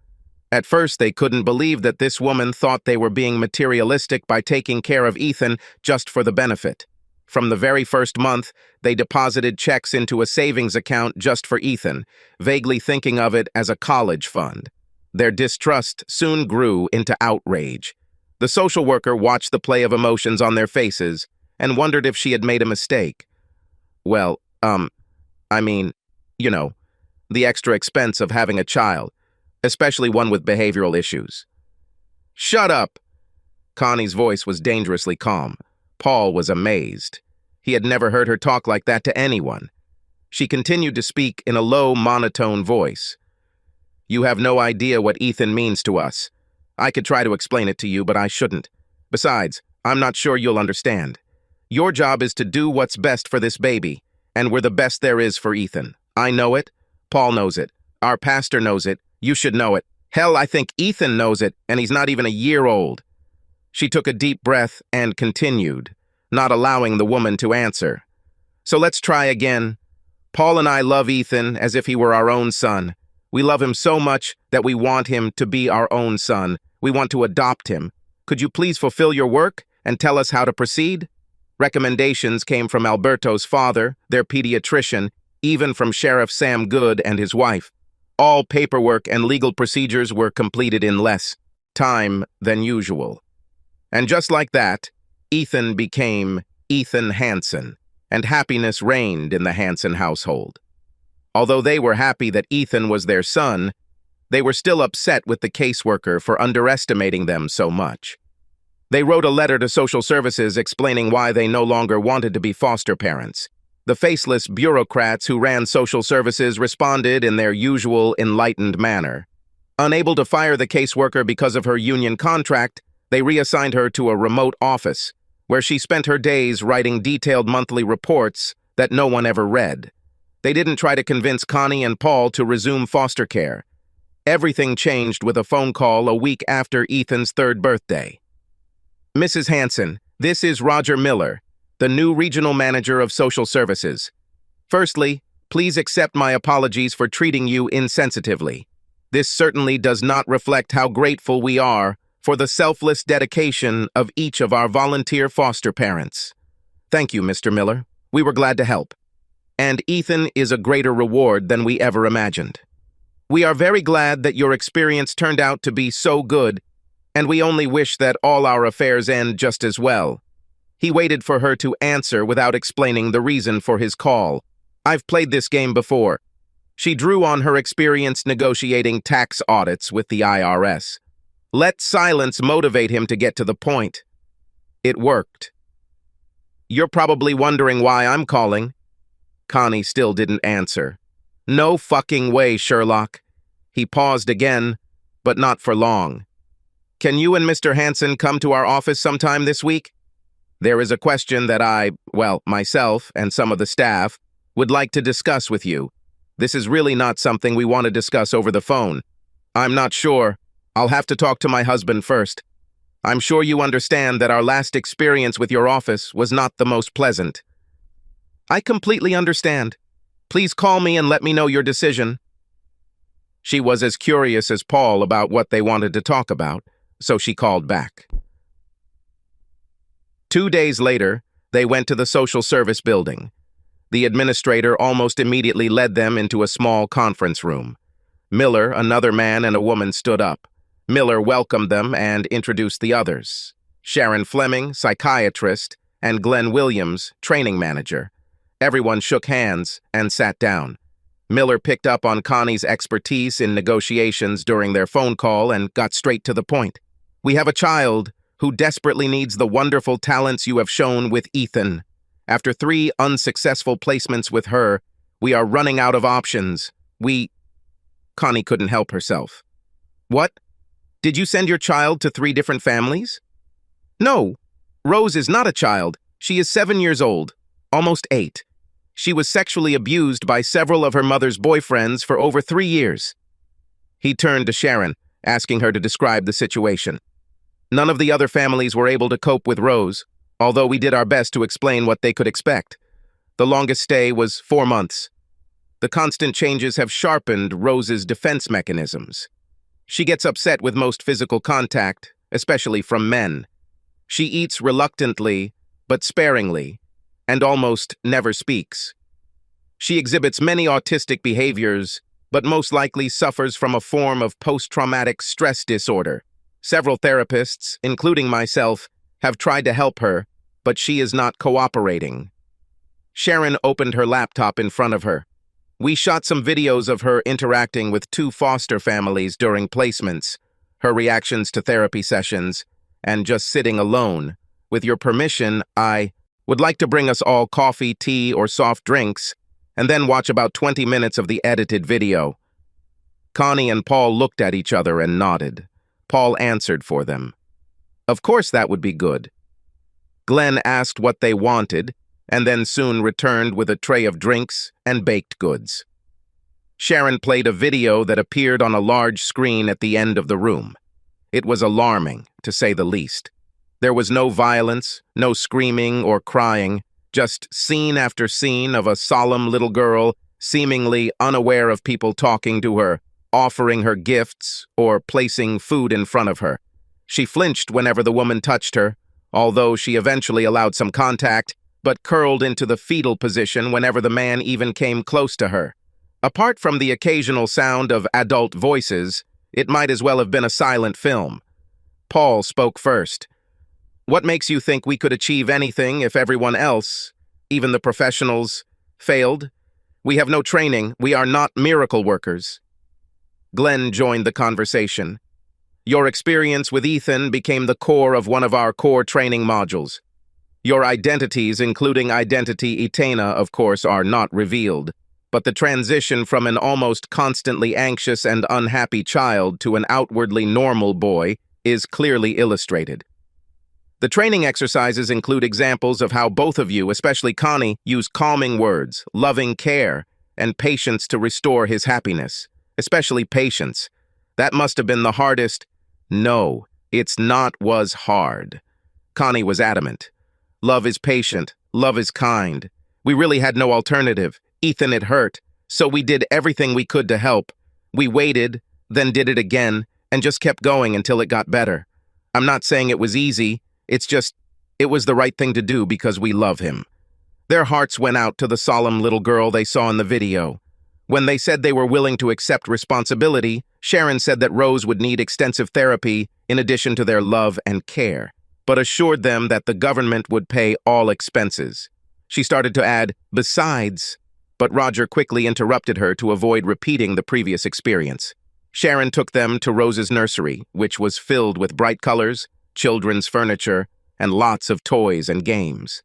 At first, they couldn't believe that this woman thought they were being materialistic by taking care of Ethan just for the benefit. From the very first month, they deposited checks into a savings account just for Ethan, vaguely thinking of it as a college fund. Their distrust soon grew into outrage. The social worker watched the play of emotions on their faces and wondered if she had made a mistake. Well, the extra expense of having a child, especially one with behavioral issues. "Shut up!" Connie's voice was dangerously calm. Paul was amazed. He had never heard her talk like that to anyone. She continued to speak in a low, monotone voice. "You have no idea what Ethan means to us. I could try to explain it to you, but I shouldn't. Besides, I'm not sure you'll understand. Your job is to do what's best for this baby, and we're the best there is for Ethan. I know it. Paul knows it. Our pastor knows it. You should know it. Hell, I think Ethan knows it, and he's not even a year old." She took a deep breath and continued, not allowing the woman to answer. "So let's try again. Paul and I love Ethan as if he were our own son. We love him so much that we want him to be our own son. We want to adopt him. Could you please fulfill your work and tell us how to proceed?" Recommendations came from Alberto's father, their pediatrician, even from Sheriff Sam Good and his wife. All paperwork and legal procedures were completed in less time than usual. And just like that, Ethan became Ethan Hansen, and happiness reigned in the Hansen household. Although they were happy that Ethan was their son, they were still upset with the caseworker for underestimating them so much. They wrote a letter to social services explaining why they no longer wanted to be foster parents. The faceless bureaucrats who ran social services responded in their usual enlightened manner. Unable to fire the caseworker because of her union contract, they reassigned her to a remote office, where she spent her days writing detailed monthly reports that no one ever read. They didn't try to convince Connie and Paul to resume foster care. Everything changed with a phone call a week after Ethan's 3rd birthday. "Mrs. Hansen, this is Roger Miller, the new regional manager of social services. Firstly, please accept my apologies for treating you insensitively. This certainly does not reflect how grateful we are for the selfless dedication of each of our volunteer foster parents. Thank you, Mr. Miller. We were glad to help. And Ethan is a greater reward than we ever imagined. We are very glad that your experience turned out to be so good, and we only wish that all our affairs end just as well." He waited for her to answer without explaining the reason for his call. "I've played this game before." She drew on her experience negotiating tax audits with the IRS. Let silence motivate him to get to the point. It worked. "You're probably wondering why I'm calling." Connie still didn't answer. "No fucking way, Sherlock." He paused again, but not for long. "Can you and Mr. Hansen come to our office sometime this week? There is a question that myself and some of the staff would like to discuss with you. This is really not something we want to discuss over the phone. I'm not sure. I'll have to talk to my husband first. I'm sure you understand that our last experience with your office was not the most pleasant." "I completely understand. Please call me and let me know your decision." She was as curious as Paul about what they wanted to talk about, so she called back. 2 days later, they went to the social service building. The administrator almost immediately led them into a small conference room. Miller, another man, and a woman stood up. Miller welcomed them and introduced the others: Sharon Fleming, psychiatrist, and Glenn Williams, training manager. Everyone shook hands and sat down. Miller picked up on Connie's expertise in negotiations during their phone call and got straight to the point. "We have a child who desperately needs the wonderful talents you have shown with Ethan. After 3 unsuccessful placements with her, we are running out of options. Connie couldn't help herself. "What? Did you send your child to 3 different families?" "No. Rose is not a child. She is 7 years old, almost 8. She was sexually abused by several of her mother's boyfriends for over 3 years. He turned to Sharon, asking her to describe the situation. None of the other families were able to cope with Rose, although we did our best to explain what they could expect. The longest stay was 4 months. The constant changes have sharpened Rose's defense mechanisms. She gets upset with most physical contact, especially from men. She eats reluctantly, but sparingly, and almost never speaks. She exhibits many autistic behaviors, but most likely suffers from a form of post-traumatic stress disorder. Several therapists, including myself, have tried to help her, but she is not cooperating." Sharon opened her laptop in front of her. "We shot some videos of her interacting with 2 foster families during placements, her reactions to therapy sessions, and just sitting alone. With your permission, I would like to bring us all coffee, tea, or soft drinks, and then watch about 20 minutes of the edited video." Connie and Paul looked at each other and nodded. Paul answered for them. "Of course that would be good." Glenn asked what they wanted, and then soon returned with a tray of drinks and baked goods. Sharon played a video that appeared on a large screen at the end of the room. It was alarming, to say the least. There was no violence, no screaming or crying, just scene after scene of a solemn little girl seemingly unaware of people talking to her, offering her gifts, or placing food in front of her. She flinched whenever the woman touched her, although she eventually allowed some contact, but curled into the fetal position whenever the man even came close to her. Apart from the occasional sound of adult voices, it might as well have been a silent film. Paul spoke first. "What makes you think we could achieve anything if everyone else, even the professionals, failed? We have no training. We are not miracle workers." Glenn joined the conversation. "Your experience with Ethan became the core of one of our core training modules. Your identities, including identity Etana, of course, are not revealed, but the transition from an almost constantly anxious and unhappy child to an outwardly normal boy is clearly illustrated. The training exercises include examples of how both of you, especially Connie, use calming words, loving care, and patience to restore his happiness, especially patience. That must have been the hardest." "No, it's not was hard." Connie was adamant. "Love is patient. Love is kind. We really had no alternative. Ethan had hurt, so we did everything we could to help. We waited, then did it again, and just kept going until it got better. I'm not saying it was easy. It's just, it was the right thing to do because we love him." Their hearts went out to the solemn little girl they saw in the video. When they said they were willing to accept responsibility, Sharon said that Rose would need extensive therapy in addition to their love and care, but assured them that the government would pay all expenses. She started to add, "besides," but Roger quickly interrupted her to avoid repeating the previous experience. Sharon took them to Rose's nursery, which was filled with bright colors, children's furniture, and lots of toys and games.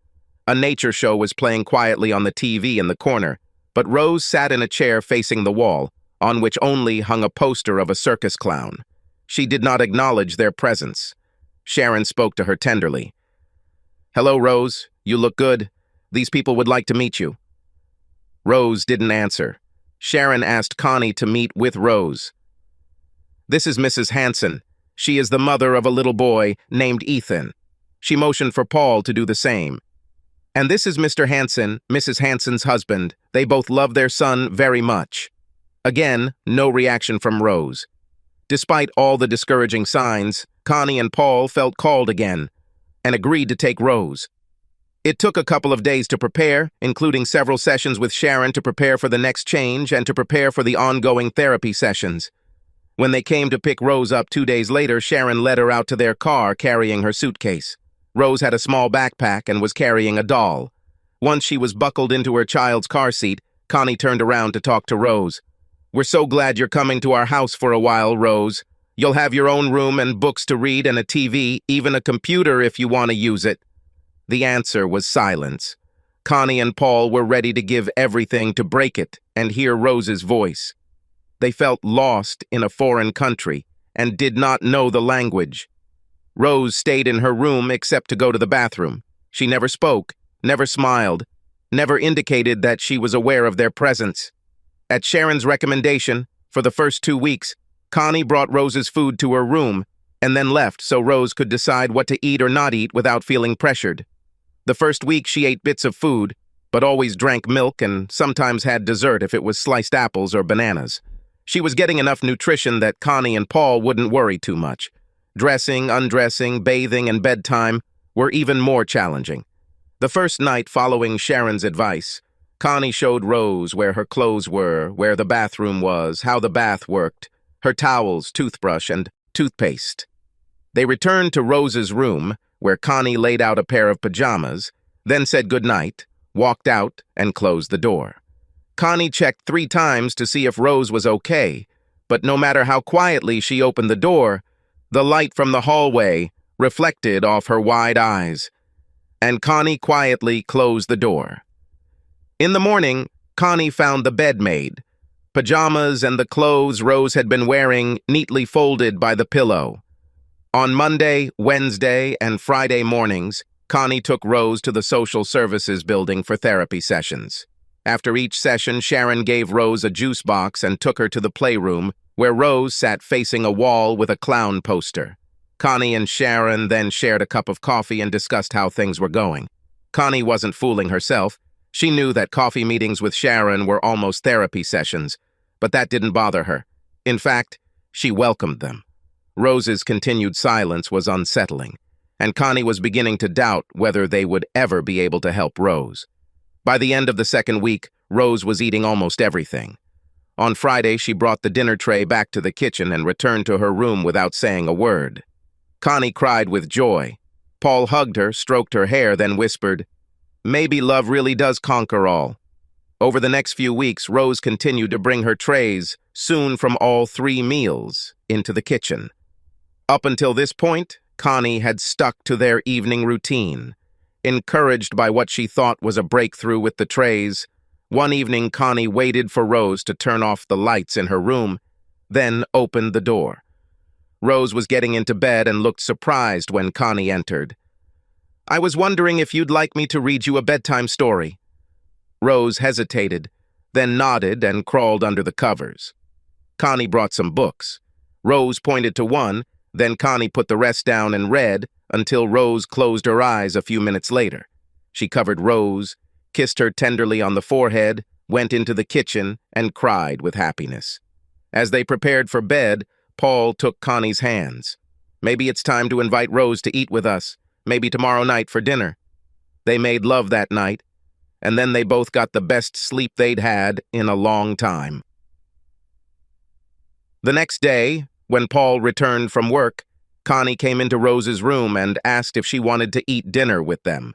A nature show was playing quietly on the TV in the corner, but Rose sat in a chair facing the wall, on which only hung a poster of a circus clown. She did not acknowledge their presence. Sharon spoke to her tenderly. "Hello, Rose. You look good. These people would like to meet you." Rose didn't answer. Sharon asked Connie to meet with Rose. "This is Mrs. Hansen. She is the mother of a little boy named Ethan." She motioned for Paul to do the same. "And this is Mr. Hansen, Mrs. Hansen's husband. They both love their son very much." Again, no reaction from Rose. Despite all the discouraging signs, Connie and Paul felt called again and agreed to take Rose. It took a couple of days to prepare, including several sessions with Sharon to prepare for the next change and to prepare for the ongoing therapy sessions. When they came to pick Rose up 2 days later, Sharon led her out to their car carrying her suitcase. Rose had a small backpack and was carrying a doll. Once she was buckled into her child's car seat, Connie turned around to talk to Rose. "We're so glad you're coming to our house for a while, Rose. You'll have your own room and books to read and a TV, even a computer if you want to use it." The answer was silence. Connie and Paul were ready to give everything to break it and hear Rose's voice. They felt lost in a foreign country and did not know the language. Rose stayed in her room except to go to the bathroom. She never spoke, never smiled, never indicated that she was aware of their presence. At Sharon's recommendation, for the first 2 weeks, Connie brought Rose's food to her room and then left so Rose could decide what to eat or not eat without feeling pressured. The first week she ate bits of food, but always drank milk and sometimes had dessert if it was sliced apples or bananas. She was getting enough nutrition that Connie and Paul wouldn't worry too much. Dressing, undressing, bathing, and bedtime were even more challenging. The first night following Sharon's advice, Connie showed Rose where her clothes were, where the bathroom was, how the bath worked, her towels, toothbrush, and toothpaste. They returned to Rose's room, where Connie laid out a pair of pajamas, then said goodnight, walked out, and closed the door. Connie checked 3 times to see if Rose was okay, but no matter how quietly she opened the door, the light from the hallway reflected off her wide eyes, and Connie quietly closed the door. In the morning, Connie found the bed made, pajamas and the clothes Rose had been wearing neatly folded by the pillow. On Monday, Wednesday, and Friday mornings, Connie took Rose to the social services building for therapy sessions. After each session, Sharon gave Rose a juice box and took her to the playroom, where Rose sat facing a wall with a clown poster. Connie and Sharon then shared a cup of coffee and discussed how things were going. Connie wasn't fooling herself. She knew that coffee meetings with Sharon were almost therapy sessions, but that didn't bother her. In fact, she welcomed them. Rose's continued silence was unsettling. and Connie was beginning to doubt whether they would ever be able to help Rose. By the end of the second week, Rose was eating almost everything. On Friday, she brought the dinner tray back to the kitchen and returned to her room without saying a word. Connie cried with joy. Paul hugged her, stroked her hair, then whispered, "Maybe love really does conquer all." Over the next few weeks, Rose continued to bring her trays, soon from all 3 meals, into the kitchen. Up until this point, Connie had stuck to their evening routine. Encouraged by what she thought was a breakthrough with the trays, one evening Connie waited for Rose to turn off the lights in her room, then opened the door. Rose was getting into bed and looked surprised when Connie entered. "I was wondering if you'd like me to read you a bedtime story." Rose hesitated, then nodded and crawled under the covers. Connie brought some books. Rose pointed to one, then Connie put the rest down and read until Rose closed her eyes a few minutes later. She covered Rose, kissed her tenderly on the forehead, went into the kitchen, and cried with happiness. As they prepared for bed, Paul took Connie's hands. "Maybe it's time to invite Rose to eat with us, maybe tomorrow night for dinner." They made love that night, and then they both got the best sleep they'd had in a long time. The next day, when Paul returned from work, Connie came into Rose's room and asked if she wanted to eat dinner with them.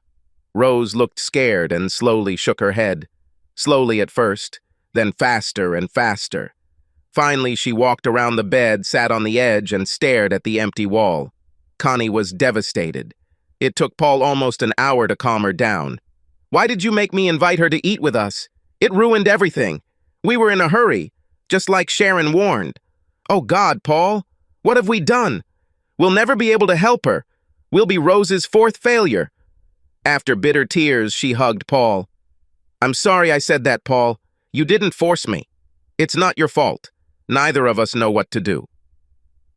Rose looked scared and slowly shook her head. Slowly at first, then faster and faster. Finally, she walked around the bed, sat on the edge, and stared at the empty wall. Connie was devastated. It took Paul almost an hour to calm her down. "Why did you make me invite her to eat with us? It ruined everything. We were in a hurry, just like Sharon warned." "Oh God, Paul, what have we done? We'll never be able to help her. We'll be Rose's 4th failure." After bitter tears, she hugged Paul. "I'm sorry I said that, Paul. You didn't force me. It's not your fault. Neither of us know what to do."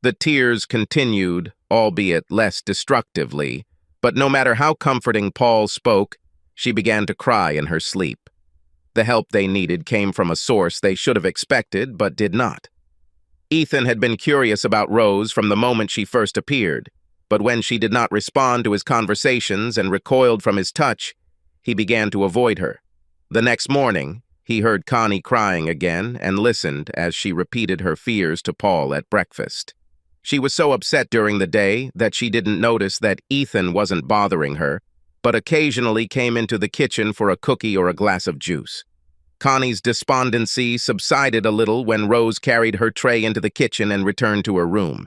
The tears continued, albeit less destructively, but no matter how comforting Paul spoke, she began to cry in her sleep. The help they needed came from a source they should have expected, but did not. Ethan had been curious about Rose from the moment she first appeared, but when she did not respond to his conversations and recoiled from his touch, he began to avoid her. The next morning, he heard Connie crying again and listened as she repeated her fears to Paul at breakfast. She was so upset during the day that she didn't notice that Ethan wasn't bothering her, but occasionally came into the kitchen for a cookie or a glass of juice. Connie's despondency subsided a little when Rose carried her tray into the kitchen and returned to her room.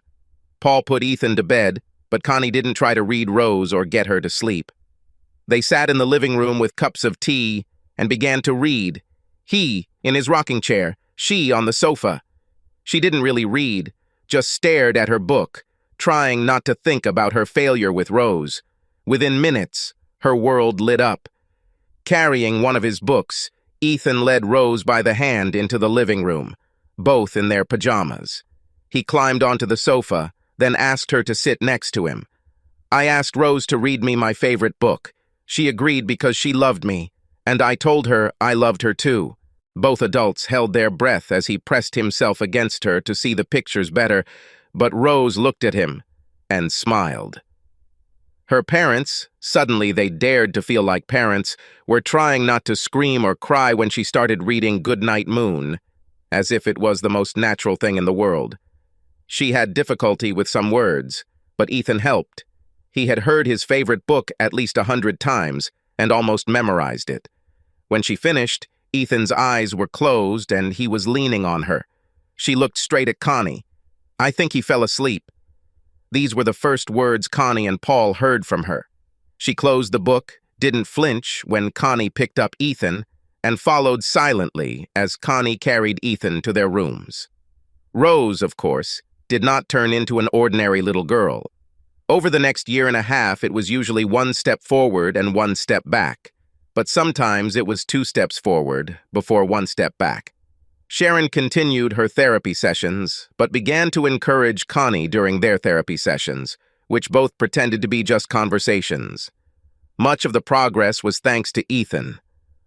Paul put Ethan to bed, but Connie didn't try to read Rose or get her to sleep. They sat in the living room with cups of tea and began to read. He in his rocking chair, she on the sofa. She didn't really read, just stared at her book, trying not to think about her failure with Rose. Within minutes, her world lit up. Carrying one of his books, Ethan led Rose by the hand into the living room, both in their pajamas. He climbed onto the sofa, then asked her to sit next to him. "I asked Rose to read me my favorite book. She agreed because she loved me, and I told her I loved her too." Both adults held their breath as he pressed himself against her to see the pictures better, but Rose looked at him and smiled. Her parents, suddenly they dared to feel like parents, were trying not to scream or cry when she started reading Goodnight Moon, as if it was the most natural thing in the world. She had difficulty with some words, but Ethan helped. He had heard his favorite book at least 100 times and almost memorized it. When she finished, Ethan's eyes were closed and he was leaning on her. She looked straight at Connie. "I think he fell asleep." These were the first words Connie and Paul heard from her. She closed the book, didn't flinch when Connie picked up Ethan, and followed silently as Connie carried Ethan to their rooms. Rose, of course, did not turn into an ordinary little girl. Over the next year and a half, it was usually 1 step forward and 1 step back, but sometimes it was 2 steps forward before 1 step back. Sharon continued her therapy sessions, but began to encourage Connie during their therapy sessions, which both pretended to be just conversations. Much of the progress was thanks to Ethan.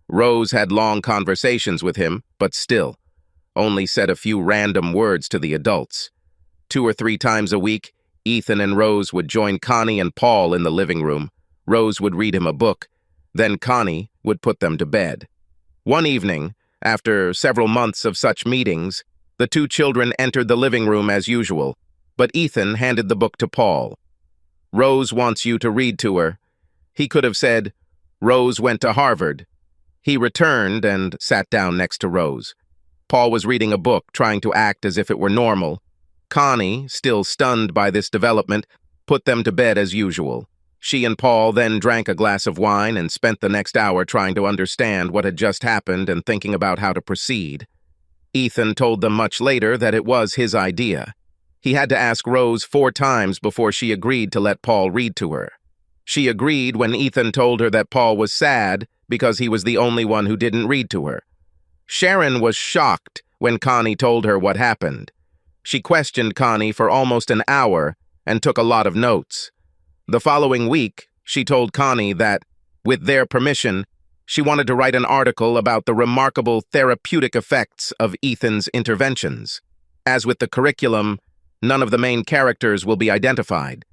Rose had long conversations with him, but still, only said a few random words to the adults. 2 or 3 times a week, Ethan and Rose would join Connie and Paul in the living room. Rose would read him a book. Then Connie would put them to bed. One evening, after several months of such meetings, the two children entered the living room as usual, but Ethan handed the book to Paul. "Rose wants you to read to her." He could have said, "Rose went to Harvard." He returned and sat down next to Rose. Paul was reading a book, trying to act as if it were normal. Connie, still stunned by this development, put them to bed as usual. She and Paul then drank a glass of wine and spent the next hour trying to understand what had just happened and thinking about how to proceed. Ethan told them much later that it was his idea. He had to ask Rose 4 times before she agreed to let Paul read to her. She agreed when Ethan told her that Paul was sad because he was the only one who didn't read to her. Sharon was shocked when Connie told her what happened. She questioned Connie for almost an hour and took a lot of notes. The following week, she told Connie that, with their permission, she wanted to write an article about the remarkable therapeutic effects of Ethan's interventions. As with the curriculum, none of the main characters will be identified.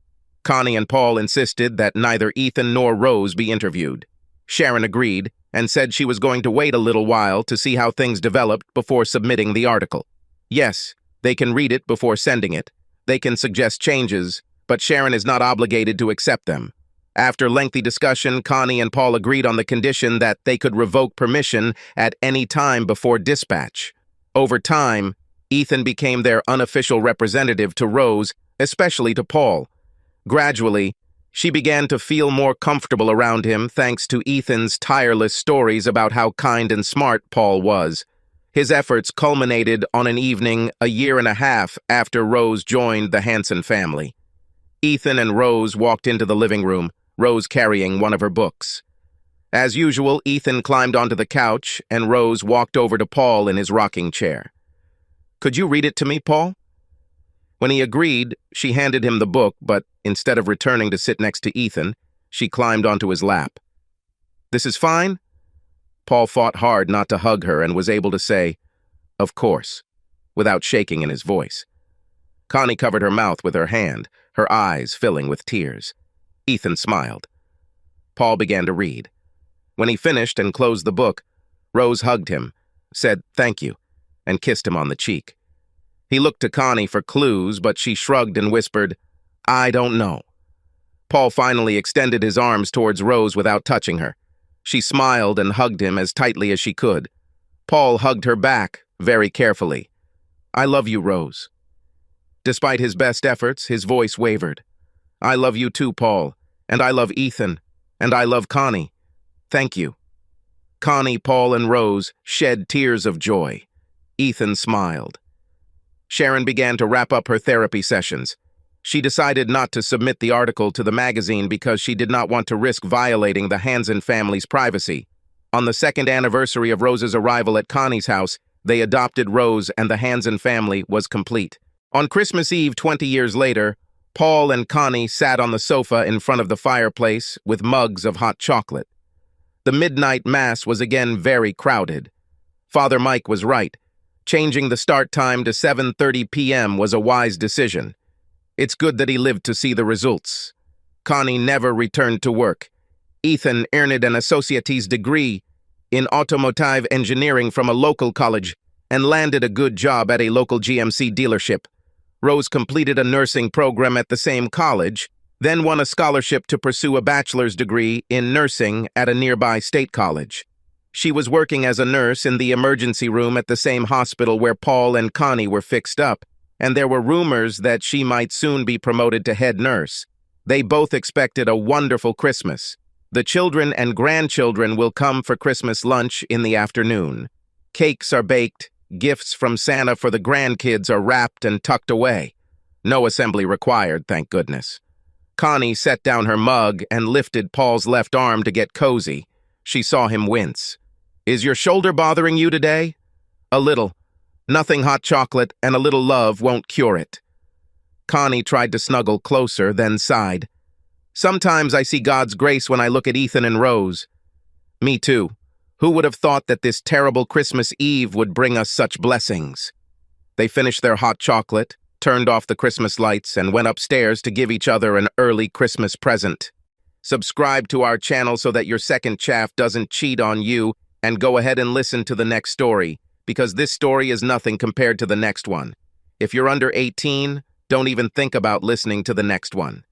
Connie and Paul insisted that neither Ethan nor Rose be interviewed. Sharon agreed and said she was going to wait a little while to see how things developed before submitting the article. Yes, they can read it before sending it. They can suggest changes, but Sharon is not obligated to accept them. After lengthy discussion, Connie and Paul agreed on the condition that they could revoke permission at any time before dispatch. Over time, Ethan became their unofficial representative to Rose, especially to Paul. Gradually, she began to feel more comfortable around him thanks to Ethan's tireless stories about how kind and smart Paul was. His efforts culminated on an evening a year and a half after Rose joined the Hansen family. Ethan and Rose walked into the living room, Rose carrying one of her books. As usual, Ethan climbed onto the couch and Rose walked over to Paul in his rocking chair. "Could you read it to me, Paul?" When he agreed, she handed him the book, but instead of returning to sit next to Ethan, she climbed onto his lap. "This is fine?" Paul fought hard not to hug her and was able to say, "Of course," without shaking in his voice. Connie covered her mouth with her hand, her eyes filling with tears. Ethan smiled. Paul began to read. When he finished and closed the book, Rose hugged him, said thank you, and kissed him on the cheek. He looked to Connie for clues, but she shrugged and whispered, "I don't know." Paul finally extended his arms towards Rose without touching her. She smiled and hugged him as tightly as she could. Paul hugged her back, very carefully. "I love you, Rose." Despite his best efforts, his voice wavered. "I love you too, Paul, and I love Ethan, and I love Connie. Thank you." Connie, Paul, and Rose shed tears of joy. Ethan smiled. Sharon began to wrap up her therapy sessions. She decided not to submit the article to the magazine because she did not want to risk violating the Hansen family's privacy. On the 2nd anniversary of Rose's arrival at Connie's house, they adopted Rose and the Hansen family was complete. On Christmas Eve 20 years later, Paul and Connie sat on the sofa in front of the fireplace with mugs of hot chocolate. The midnight mass was again very crowded. Father Mike was right. Changing the start time to 7:30 p.m. was a wise decision. It's good that he lived to see the results. Connie never returned to work. Ethan earned an associate's degree in automotive engineering from a local college and landed a good job at a local GMC dealership. Rose completed a nursing program at the same college, then won a scholarship to pursue a bachelor's degree in nursing at a nearby state college. She was working as a nurse in the emergency room at the same hospital where Paul and Connie were fixed up, and there were rumors that she might soon be promoted to head nurse. They both expected a wonderful Christmas. The children and grandchildren will come for Christmas lunch in the afternoon. Cakes are baked, gifts from Santa for the grandkids are wrapped and tucked away. No assembly required, thank goodness. Connie set down her mug and lifted Paul's left arm to get cozy. She saw him wince. "Is your shoulder bothering you today?" "A little. Nothing hot chocolate and a little love won't cure it." Connie tried to snuggle closer, then sighed. "Sometimes I see God's grace when I look at Ethan and Rose." "Me too. Who would have thought that this terrible Christmas Eve would bring us such blessings?" They finished their hot chocolate, turned off the Christmas lights, and went upstairs to give each other an early Christmas present. Subscribe to our channel so that your second chaff doesn't cheat on you, and go ahead and listen to the next story, because this story is nothing compared to the next one. If you're under 18, don't even think about listening to the next one.